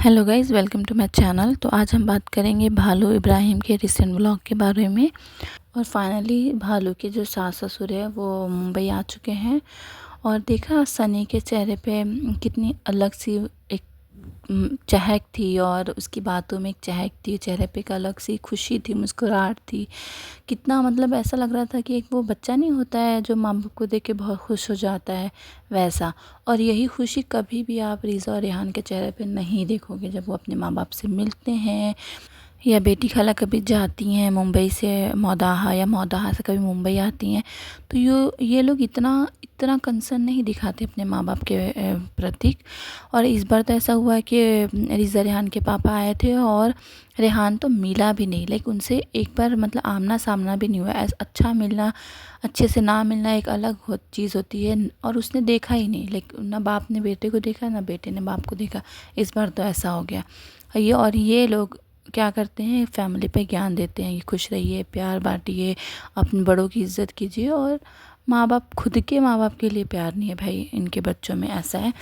Hello guys, welcome to my channel. तो आज हम बात करेंगे भालू इब्राहिम के रिसेंट व्लॉग के बारे में। और फाइनली भालू के जो सास ससुर है वो मुंबई आ चुके हैं। और देखा सनी के चेहरे पे कितनी अलग सी एक चहक थी, और उसकी बातों में एक चहक थी, चेहरे पे एक अलग सी खुशी थी, मुस्कुराहट थी। कितना मतलब ऐसा लग रहा था कि एक वो बच्चा नहीं होता है जो माँ बाप को देख के बहुत खुश हो जाता है, वैसा। और यही खुशी कभी भी आप रीज़ा और रेहान के चेहरे पे नहीं देखोगे जब वो अपने माँ बाप से मिलते हैं, या बेटी खाला कभी जाती हैं मुंबई से मौदाहा, या मौदाहा से कभी मुंबई आती हैं। तो ये लोग इतना इतना कंसर्न नहीं दिखाते अपने माँ बाप के प्रति। और इस बार तो ऐसा हुआ कि रिज़ा रेहान के पापा आए थे, और रेहान तो मिला भी नहीं, लाइक उनसे एक बार मतलब आमना सामना भी नहीं हुआ। ऐसा अच्छा मिलना, अच्छे से ना मिलना एक अलग चीज़ होती है। और उसने देखा ही नहीं, लाइक ना बाप ने बेटे को देखा ना बेटे ने बाप को देखा। इस बार तो ऐसा हो गया। ये लोग क्या करते हैं, फैमिली पे ज्ञान देते हैं कि खुश रहिए, प्यार बांटिए, अपने बड़ों की इज्जत कीजिए। और माँ बाप, खुद के माँ बाप के लिए प्यार नहीं है भाई इनके बच्चों में, ऐसा है।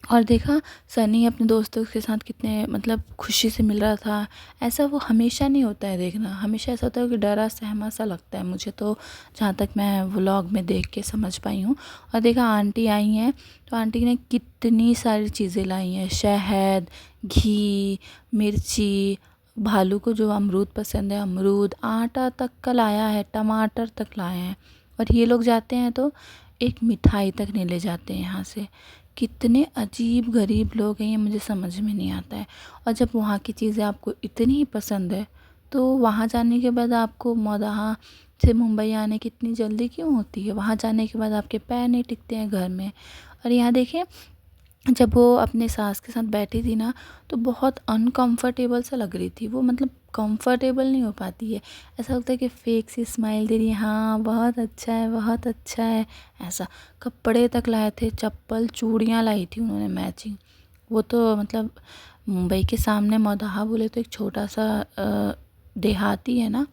और देखा सनी अपने दोस्तों के साथ कितने मतलब खुशी से मिल रहा था। ऐसा वो हमेशा नहीं होता है देखना, हमेशा ऐसा होता है कि डरा सहमा सा लगता है मुझे तो, जहाँ तक मैं व्लॉग में देख के समझ पाई हूँ। और देखा आंटी आई हैं, तो आंटी ने कितनी सारी चीज़ें लाई हैं, शहद, घी, मिर्ची, भालू को जो अमरूद पसंद है अमरूद, आटा तक का लाया है, टमाटर तक लाए हैं। और ये लोग जाते हैं तो एक मिठाई तक नहीं ले जाते हैं यहाँ से। कितने अजीब गरीब लोग हैं, ये मुझे समझ में नहीं आता है। और जब वहाँ की चीज़ें आपको इतनी ही पसंद है, तो वहाँ जाने के बाद आपको मौदाहा से मुंबई आने की इतनी जल्दी क्यों होती है? वहाँ जाने के बाद आपके पैर नहीं टिकते हैं घर में। और यहाँ देखें, जब वो अपने सास के साथ बैठी थी ना, तो बहुत अनकंफर्टेबल सा लग रही थी वो, मतलब कंफर्टेबल नहीं हो पाती है। ऐसा लगता है कि फेक सी स्माइल दे रही है, हाँ बहुत अच्छा है बहुत अच्छा है, ऐसा। कपड़े तक लाए थे, चप्पल चूड़ियाँ लाई थी उन्होंने मैचिंग। वो तो मतलब मुंबई के सामने मौदाहा बोले तो एक छोटा सा देहाती है ना,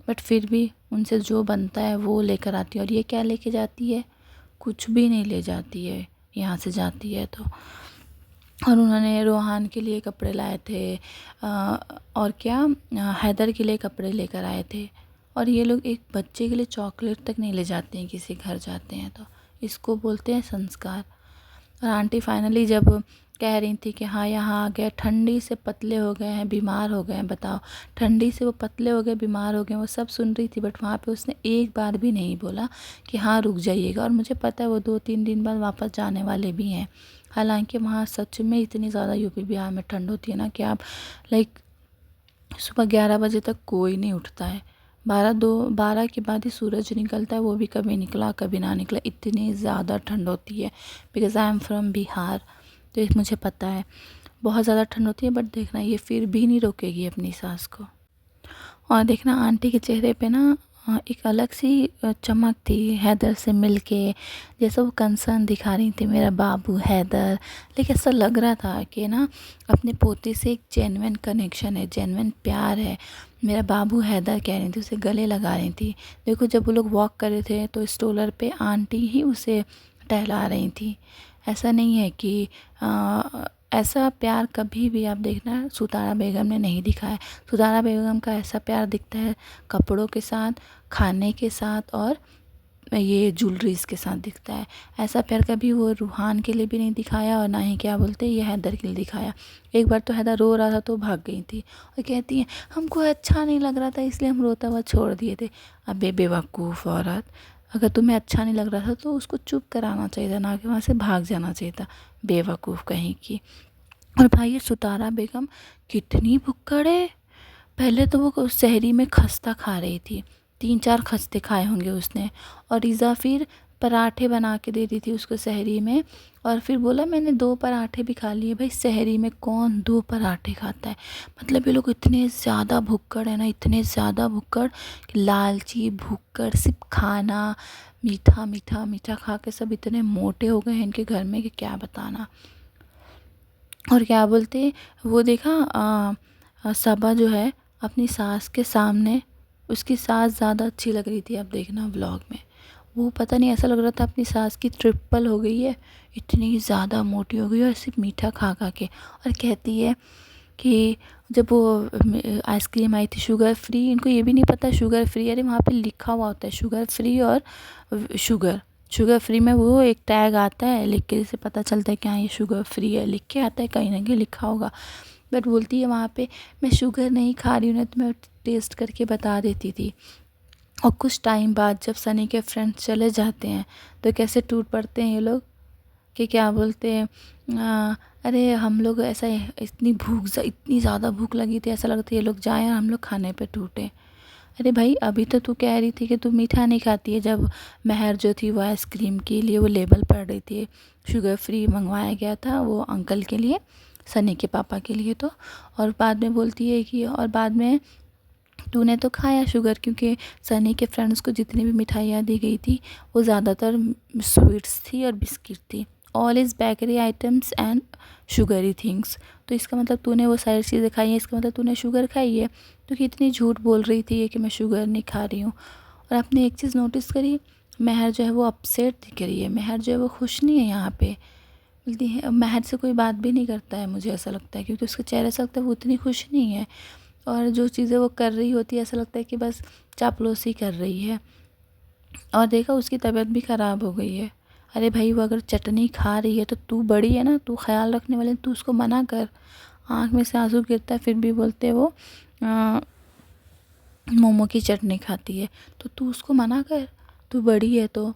बट फिर भी उनसे जो बनता है वो लेकर आती है। और ये क्या लेके जाती है? कुछ भी नहीं ले जाती है यहाँ से जाती है तो। और उन्होंने रोहान के लिए कपड़े लाए थे, और क्या, हैदर के लिए कपड़े लेकर आए थे। और ये लोग एक बच्चे के लिए चॉकलेट तक नहीं ले जाते हैं किसी घर जाते हैं तो। इसको बोलते हैं संस्कार। और आंटी फाइनली जब कह रही थी कि हाँ यहाँ आ गए, ठंडी से पतले हो गए हैं, बीमार हो गए हैं, बताओ, ठंडी से वो पतले हो गए, बीमार हो गए, वो सब सुन रही थी। बट वहाँ पे उसने एक बार भी नहीं बोला कि हाँ रुक जाइएगा। और मुझे पता है वो 2-3 दिन बाद वापस जाने वाले भी हैं। हालांकि वहाँ सच में इतनी ज़्यादा यूपी बिहार में ठंड होती है ना कि आप लाइक सुबह 11 बजे तक कोई नहीं उठता है। 12 के बाद ही सूरज निकलता है, वो भी कभी निकला कभी ना निकला, इतनी ज़्यादा ठंड होती है। Because I am from Bihar, तो एक मुझे पता है बहुत ज़्यादा ठंड होती है। बट देखना ये फिर भी नहीं रोकेगी अपनी सास को। और देखना आंटी के चेहरे पे ना एक अलग सी चमक थी हैदर से मिलके, जैसे वो कंसर्न दिखा रही थी, मेरा बाबू हैदर। लेकिन ऐसा लग रहा था कि ना अपने पोते से एक जेन्युइन कनेक्शन है, जेन्युइन प्यार है। मेरा बाबू हैदर कह रही थी, उसे गले लगा रही थी। देखो जब वो लोग वॉक कर रहे थे तो स्ट्रोलर पे आंटी ही उसे टहला रही थी। ऐसा नहीं है कि ऐसा प्यार कभी भी आप देखना सुतारा बेगम ने नहीं दिखाया। सुतारा बेगम का ऐसा प्यार दिखता है कपड़ों के साथ, खाने के साथ, और ये ज्वेलरीज के साथ दिखता है। ऐसा प्यार कभी वो रूहान के लिए भी नहीं दिखाया, और ना ही क्या बोलते ये हैदर के लिए दिखाया। एक बार तो हैदर रो रहा था तो भाग गई थी, और कहती है हमको अच्छा नहीं लग रहा था इसलिए हम रोता हुआ छोड़ दिए थे। अबे बेवकूफ़ औरत, अगर तुम्हें अच्छा नहीं लग रहा था तो उसको चुप कराना चाहिए था, ना कि वहाँ से भाग जाना चाहिए था, बेवकूफ़ कहीं की। और भाई ये सुतारा बेगम कितनी भुक्कड़ है। पहले तो वो शहरी में खस्ता खा रही थी, 3-4 खस्ते खाए होंगे उसने। और रिज़ा फिर पराठे बना के देती थी उसको शहरी में, और फिर बोला मैंने 2 पराठे भी खा लिए। भाई शहरी में कौन 2 पराठे खाता है? मतलब ये लोग इतने ज़्यादा भुक्कड़ है ना, इतने ज़्यादा भुक्कड़ कि लालची भुक्कड़, सिर्फ खाना, मीठा मीठा मीठा खा के सब इतने मोटे हो गए हैं इनके घर में कि क्या बताना। और क्या बोलते, वो देखा सबा जो है अपनी सास के सामने, उसकी सास ज़्यादा अच्छी लग रही थी, अब देखना व्लॉग में वो पता नहीं ऐसा लग रहा था अपनी सास की ट्रिपल हो गई है, इतनी ज़्यादा मोटी हो गई है, और सिर्फ मीठा खा खा के। और कहती है कि जब वो आइसक्रीम आई थी शुगर फ्री, इनको ये भी नहीं पता शुगर फ्री, अरे वहाँ पे लिखा हुआ होता है शुगर फ्री, और शुगर फ्री में वो एक टैग आता है, लिख के जिससे पता चलता है कि हाँ ये शुगर फ्री है, लिख के आता है, कहीं ना कहीं लिखा होगा। बट बोलती है वहाँ पे मैं शुगर नहीं खा रही हूँ ना, तो मैं टेस्ट करके बता देती थी। और कुछ टाइम बाद जब सनी के फ्रेंड्स चले जाते हैं तो कैसे टूट पड़ते हैं ये लोग, कि क्या बोलते हैं, अरे हम लोग ऐसा इतनी ज़्यादा भूख लगी थी, ऐसा लगता है ये लोग जाएं और हम लोग खाने पे टूटे। अरे भाई अभी तो तू कह रही थी कि तू मीठा नहीं खाती है, जब महर जो थी वो आइसक्रीम के लिए वो लेबल पढ़ रही थी, शुगर फ्री मंगवाया गया था वो अंकल के लिए, सनी के पापा के लिए। तो और बाद में बोलती है कि और बाद में तूने तो खाया शुगर, क्योंकि सनी के फ्रेंड्स को जितनी भी मिठाइयाँ दी गई थी वो ज़्यादातर स्वीट्स थी और बिस्किट थी, all is bakery items and sugary things. तो इसका मतलब तूने वो सारी चीज़ें खाई हैं, इसका मतलब तूने शुगर खाई है। तो कितनी झूठ बोल रही थी ये कि मैं शुगर नहीं खा रही हूँ। और आपने एक चीज़ नोटिस करी, महर जो है वो अपसेट दिख रही है, महर जो है वो खुश नहीं है यहाँ पे। बोलती है महर से कोई बात भी नहीं करता है, मुझे ऐसा लगता है, क्योंकि उसके चेहरे से लगता है वो उतनी खुश नहीं है। और जो चीज़ें वो कर रही होती है ऐसा लगता है कि बस चापलूसी कर रही है। और देखा उसकी तबीयत भी ख़राब हो गई है। अरे भाई वो अगर चटनी खा रही है तो तू बड़ी है ना, तू ख्याल रखने वाले, तू उसको मना कर। आँख में से आंसू गिरता है फिर भी बोलते वो मोमो की चटनी खाती है, तो तू उसको मना कर, तू बड़ी है तो।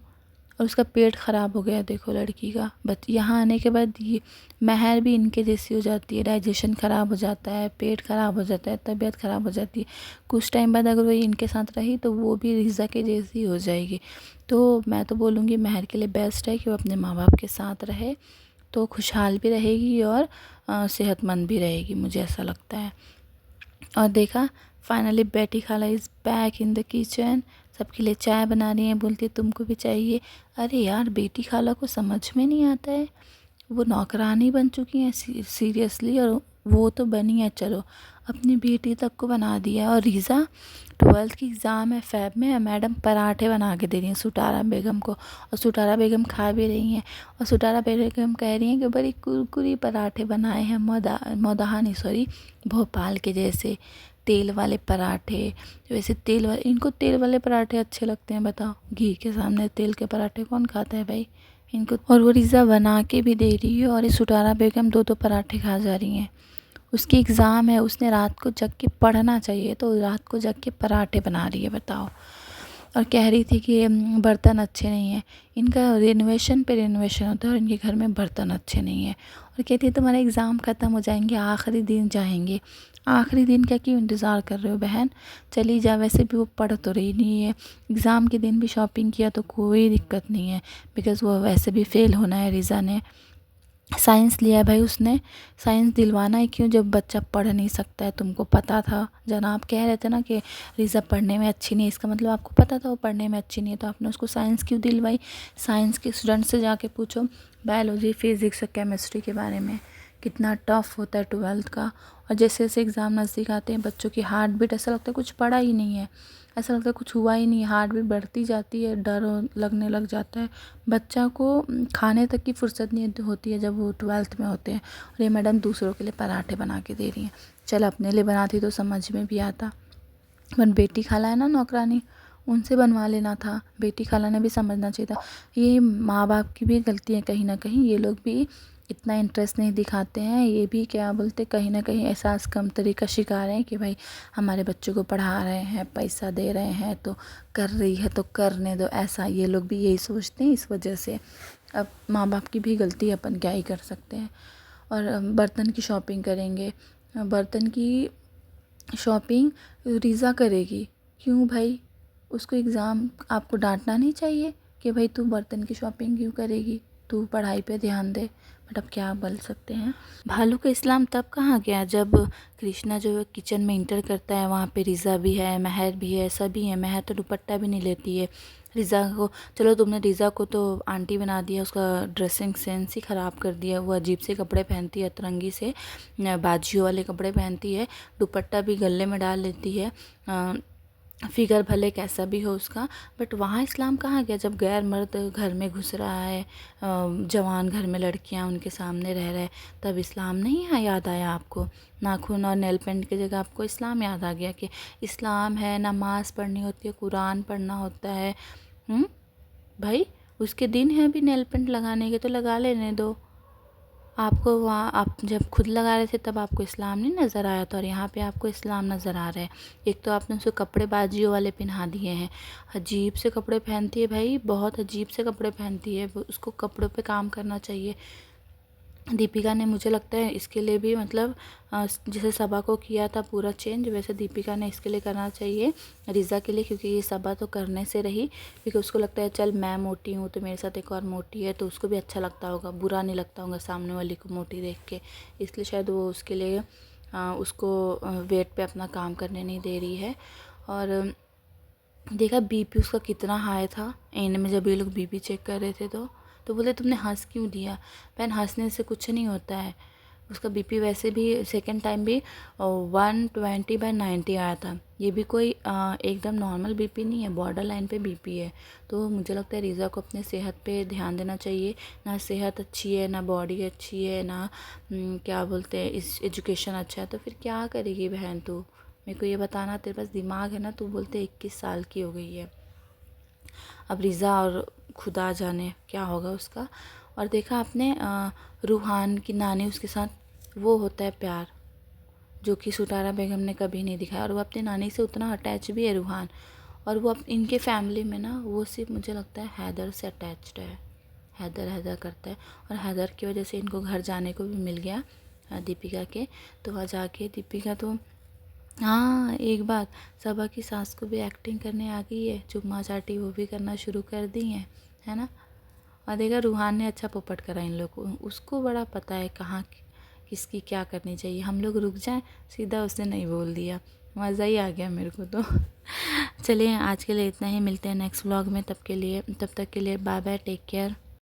और उसका पेट ख़राब हो गया देखो लड़की का। बट यहाँ आने के बाद ये महर भी इनके जैसी हो जाती है, डाइजेशन ख़राब हो जाता है, पेट ख़राब हो जाता है, तबीयत ख़राब हो जाती है। कुछ टाइम बाद अगर वो इनके साथ रही तो वो भी रिज़ा के जैसी हो जाएगी। तो मैं तो बोलूँगी महर के लिए बेस्ट है कि वो अपने माँ बाप के साथ रहे, तो खुशहाल भी रहेगी और सेहतमंद भी रहेगी, मुझे ऐसा लगता है। और देखा फाइनली बेटी खाला is back in the kitchen, सबके लिए चाय बना रही हैं, बोलती है तुमको भी चाहिए। अरे यार बेटी खाला को समझ में नहीं आता है, वो नौकरानी बन चुकी हैं सीरियसली, और वो तो बनी है चलो, अपनी बेटी तक को बना दिया। और रीज़ा 12th की एग्ज़ाम है फ़ैब में, मैडम पराठे बना के दे रही हैं सुटारा बेगम को, और सुटारा बेगम खा भी रही हैं। और सुटारा बेगम कह रही हैं कि बड़ी कुरकुरी पराठे बनाए हैं, मौदाहा नहीं सॉरी भोपाल के जैसे तेल वाले पराठे। वैसे तेल वाले, इनको तेल वाले पराठे अच्छे लगते हैं, बताओ, घी के सामने तेल के पराठे कौन खाता है भाई इनको। और वो रीज़ा बना के भी दे रही है, और ये सुटारा बेगम 2-2 पराठे खा जा रही हैं। उसकी एग्ज़ाम है, उसने रात को जग के पढ़ना चाहिए, तो रात को जग के पराठे बना रही है, बताओ। और कह रही थी कि बर्तन अच्छे नहीं हैं, इनका रिनोवेशन पे रिनोवेशन होता है और इनके घर में बर्तन अच्छे नहीं हैं। और कहती है तुम्हारे एग्ज़ाम ख़त्म हो जाएंगे, आखिरी दिन जाएंगे। आखिरी दिन क्या, क्यों इंतज़ार कर रहे हो बहन, चली जा, वैसे भी वो पढ़ तो रही नहीं है, एग्ज़ाम के दिन भी शॉपिंग किया तो कोई दिक्कत नहीं है, बिकॉज़ वो वैसे भी फ़ेल होना है। रीज़ा ने साइंस लिया है भाई, उसने साइंस दिलवाना है क्यों जब बच्चा पढ़ नहीं सकता है। तुमको पता था, जनाब कह रहे थे ना कि रीज़ा पढ़ने में अच्छी नहीं है, इसका मतलब आपको पता था वो पढ़ने में अच्छी नहीं है, तो आपने उसको साइंस क्यों दिलवाई। साइंस के स्टूडेंट से जाके पूछो बायोलॉजी फिज़िक्स और केमिस्ट्री के बारे में, कितना टफ़ होता है 12th का। और जैसे जैसे एग्ज़ाम नज़दीक आते हैं बच्चों की हार्ट बीट ऐसा लगता है कुछ पढ़ा ही नहीं है, ऐसा लगता है कुछ हुआ ही नहीं, हार्ट बीट बढ़ती जाती है, डर लगने लग जाता है। बच्चा को खाने तक की फुर्सत नहीं होती है जब वो 12th में होते हैं। और ये मैडम दूसरों के लिए पराठे बना के दे रही हैं, चल अपने लिए बनाती तो समझ में भी आता। पर बेटी खाला है ना नौकरानी, उनसे बनवा लेना था, बेटी खाला ने भी समझना चाहिए था। ये माँ बाप की भी गलती है कहीं ना कहीं, ये लोग भी इतना इंटरेस्ट नहीं दिखाते हैं, ये भी क्या बोलते कहीं ना कहीं एहसास कमतरी का शिकार हैं कि भाई हमारे बच्चों को पढ़ा रहे हैं, पैसा दे रहे हैं, तो कर रही है तो करने दो, ऐसा ये लोग भी यही सोचते हैं। इस वजह से अब माँ बाप की भी गलती है, अपन क्या ही कर सकते हैं। और बर्तन की शॉपिंग करेंगे, बर्तन की शॉपिंग रीज़ा करेगी, क्यों भाई, उसको एग्ज़ाम, आपको डांटना नहीं चाहिए कि भाई तू बर्तन की शॉपिंग क्यों करेगी, तू पढ़ाई पे ध्यान दे। बट अब क्या बोल सकते हैं। भालू का इस्लाम तब कहाँ गया जब कृष्णा जो है किचन में इंटर करता है, वहाँ पे रीज़ा भी है, महर भी है, सभी हैं। महर तो दुपट्टा भी नहीं लेती है रीज़ा को, चलो तुमने रीज़ा को तो आंटी बना दिया, उसका ड्रेसिंग सेंस ही ख़राब कर दिया, वो अजीब से कपड़े पहनती है, अतरंगी से बाजियों वाले कपड़े पहनती है, दुपट्टा भी गले में डाल लेती है, फिगर भले कैसा भी हो उसका, बट वहाँ इस्लाम कहाँ गया जब गैर मर्द घर में घुस रहा है, जवान घर में लड़कियाँ उनके सामने रह रहे, तब इस्लाम नहीं याद आया आपको? नाखून और नेल पेंट की जगह आपको इस्लाम याद आ गया कि इस्लाम है, नमाज पढ़नी होती है, कुरान पढ़ना होता है। भाई उसके दिन हैं अभी नेल पेंट लगाने के, तो लगा लेने दो। आपको वहाँ आप जब खुद लगा रहे थे तब आपको इस्लाम नहीं नज़र आया था, और यहाँ पे आपको इस्लाम नज़र आ रहा है। एक तो आपने उसे कपड़े बाजियों वाले पहना दिए हैं, अजीब से कपड़े पहनती है भाई, बहुत अजीब से कपड़े पहनती है, उसको कपड़ों पे काम करना चाहिए। दीपिका ने, मुझे लगता है इसके लिए भी मतलब जैसे सबा को किया था पूरा चेंज, वैसे दीपिका ने इसके लिए करना चाहिए रिज़ा के लिए, क्योंकि ये सबा तो करने से रही, क्योंकि उसको लगता है चल मैं मोटी हूँ तो मेरे साथ एक और मोटी है, तो उसको भी अच्छा लगता होगा, बुरा नहीं लगता होगा सामने वाली को मोटी देख के, इसलिए शायद वो उसके लिए उसको वेट पे अपना काम करने नहीं दे रही है। और देखा बीपी उसका कितना हाई था एंड में, जब ये लोग बीपी चेक कर रहे थे तो बोले तुमने हंस क्यों दिया? बहन हंसने से कुछ नहीं होता है, उसका बीपी वैसे भी सेकंड टाइम भी 120/90 आया था, ये भी कोई एकदम नॉर्मल बीपी नहीं है, बॉर्डर लाइन पे बीपी है। तो मुझे लगता है रिज़ा को अपने सेहत पे ध्यान देना चाहिए, ना सेहत अच्छी है, ना बॉडी अच्छी है, ना क्या बोलते हैं इस एजुकेशन अच्छा है, तो फिर क्या करेगी बहन तू? मेरे को ये बताना, तेरे पास दिमाग है ना? तू बोलते 21 साल की हो गई है। अब रिज़ा और खुदा जाने क्या होगा उसका। और देखा आपने रूहान की नानी, उसके साथ वो होता है प्यार, जो कि सुटारा बेगम ने कभी नहीं दिखाया, और वो अपनी नानी से उतना अटैच भी है रूहान। और वो इनके फैमिली में ना वो सिर्फ मुझे लगता है हैदर से अटैच्ड है, हैदर हैदर करता है, और हैदर की वजह से इनको घर जाने को भी मिल गया दीपिका के। तो वहाँ जाके दीपिका तो, हाँ एक बात, सबा की सास को भी एक्टिंग करने आ गई है, चुम्मा चाटी वो भी करना शुरू कर दी है ना। और देखा रूहान ने अच्छा पोपट करा इन लोग को, उसको बड़ा पता है कहाँ किसकी क्या करनी चाहिए। हम लोग रुक जाएं, सीधा उसने नहीं बोल दिया, मज़ा ही आ गया मेरे को तो। चलिए आज के लिए इतना ही, मिलते हैं नेक्स्ट व्लॉग में, तब तक के लिए बाय बाय, टेक केयर।